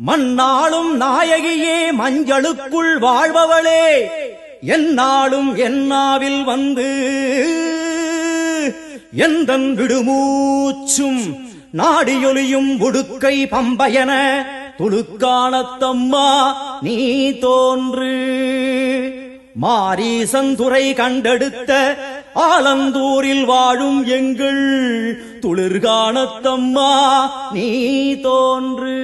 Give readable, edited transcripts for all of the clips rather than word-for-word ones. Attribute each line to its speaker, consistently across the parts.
Speaker 1: மண்ணாளும் நாயகியே மஞ்சளுக்குள் வாழ்பவளே என்னாலும் என்னாவில் வந்து எந்தன் விடுமூச்சும் நாடியொலியும் உடுக்கை பம்பயன துளுக்கானத்தம்மா நீ தோன்று. மாரீசந்துறை கண்டெடுத்த ஆலந்தூரில் வாழும் எங்கள் துளிர்கானத்தம்மா நீ தோன்று.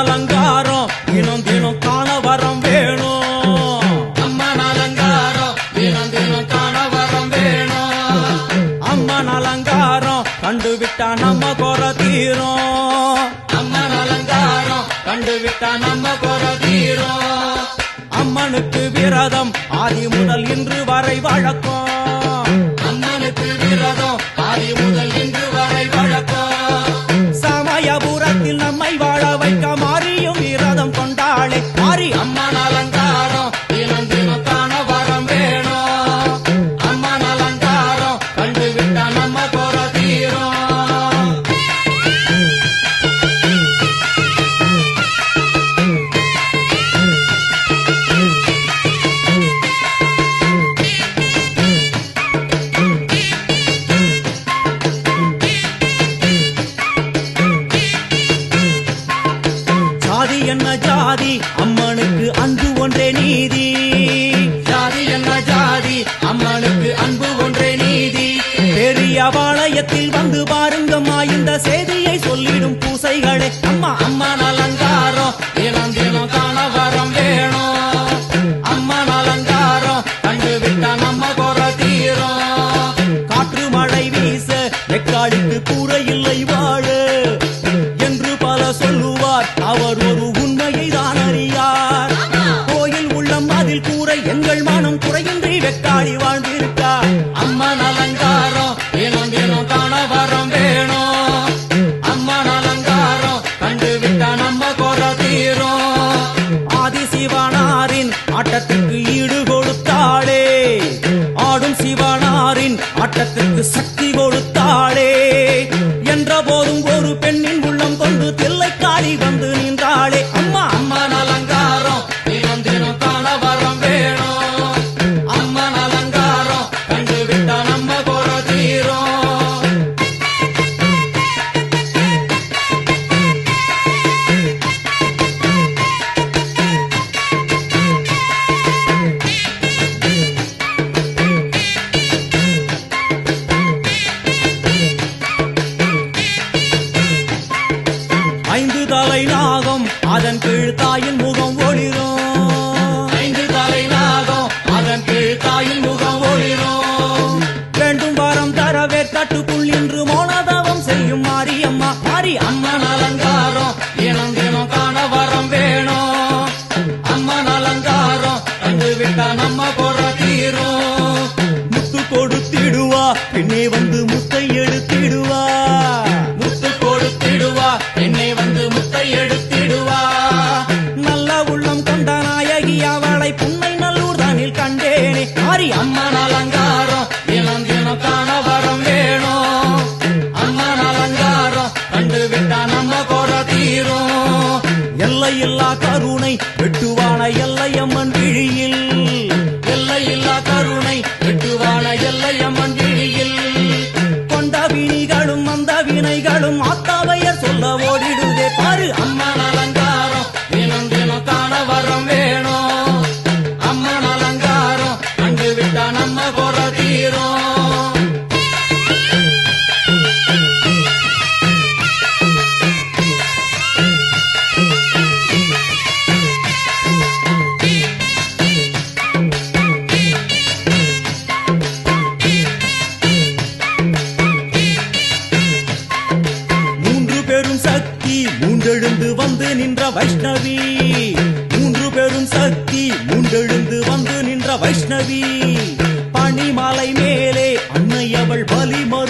Speaker 1: அலங்காரம் தினம் தினம் காண வரம் வேணும். அம்மன் அலங்காரம் தினம் தினம் காண வரம் வேணும். அம்மன் அலங்காரம் கண்டுவிட்டா நம்ம குறை தீரும். அம்மன் அலங்காரம் கண்டுவிட்டா நம்ம குறை தீரும். அம்மனுக்கு விரதம் ஆதி முதல் இன்று வரை வழக்கம். அம்மனுக்கு விரதம் ஆதி முதல் இன்று வரை வழக்கம். சமயபுரத்தில் நம்மை வாழ வைக்க மாறியும் விரதம் கொண்டாளே மாறி. அம்மன் அலங்காரம் தினம் தினம் காண வரம் வேணும். அம்மன் அலங்காரம் கண்டுவிட்ட நம்ம குறை தீரும். ஜாதி என்ன ஜாதி அம்மனுக்கு அன்பு ஒன்றே நீதி. ஜாதி என்ன ஜாதி அம்மனுக்கு அன்பு ஒன்றே நீதி. பெரிய பாளையத்தில் வந்து பாருங்கம்மா இந்த செய்தியை சொல்லிடும் பூசைகளே. அம்மா அம்மன் அலங்காரம் தினம் தினம் காண வரம் வேணும். அம்மன் அலங்காரம் கண்டுவிட்ட நம்ம குறை தீரும். காற்று மழை வீச வெக்காடிக்கு கூரை இல்லை வாழ என்று பல சொல்லுவார். அவர் ஒரு உண்மையை தான் அறியார். கோயில் உள்ளம் அதில் கூரை எங்கள் மனம் குறையின்றி வெக்காடி வாழ்ந்திருக்கார். அம்மன் அலங்காரம் தினம் தினம் காண வரம் வேணும். அம்மன் அலங்காரம் கண்டுவிட்ட நம்ம குறை தீரும். ஆதி சிவனாரின் ஆட்டத்திற்கு ஈடு கொடுத்தாளே. ஆடும் சிவனாரின் ஆட்டத்திற்கு சக்தி கொடுத்தாளே. என்ற போதும் ஒரு பெண்ணின் உள்ளம் கொண்டு தில்லைக்காளி வந்து நின்றாளே. அம்மா அம்மன் அலங்காரம் தினம் தினம் காண வரம் வேணும். அம்மன் அலங்காரம் கண்டுவிட்ட நம்ம குறை தீரும். ஐந்து தலை நாகம் அதன் கீழ் தாயின் முகம் ஒளிரும். ஐந்து தலை நாகம் அதன் கீழ் தாயின் முகம் ஒளிரும். வேண்டும் வரம் தரவே கட்டுக்குள் இன்று மோனதவம் செய்யும் மாரியம்மா மாறி. அம்மன் அலங்காரம் தினம் தினம் காண வரம் வேணும். அம்மன் அலங்காரம் கண்டுவிட்ட நம்ம குறை தீரும். முத்து கொடுத்திடுவா பின்னே வந்து முத்தை எடுத்திடுவா. முத்து கொடுத்திடுவா என்னை வந்து முத்தை எடுத்திடுவா. நல்ல உள்ளம் கொண்ட நாயகி அவளை புன்னை நல்லூர் தானில் கண்டேனே மாறி. அம்மன் அலங்காரம் தினம் தினம் காண வரம் வேணும். அம்மன் அலங்காரம் கண்டுவிட்டா நம்ம குறை தீரும். எல்லையில்லா கருணை வெட்டுவான எல்லையம்மன் விழியில். எல்லையில்லா கருணை வெட்டுவான எல்லையம்மன் விழியில். கொண்ட வினிகளும் அந்த வினைகளும் ஆத்தாவையர் சொல்ல ஓடிடுதே பாரு. அம்மன் அலங்காரம் தினம் தினம் காண வரம் வேணும். அம்மன் அலங்காரம் கண்டுவிட்டா நம்ம குறை தீரும். வந்து நின்ற வைஷ்ணவி, மூன்று பெரும் சக்தி மூண்டெழுந்து வந்து நின்ற வைஷ்ணவி. பனிமலை மேலே அன்னை அவள் பலிமலை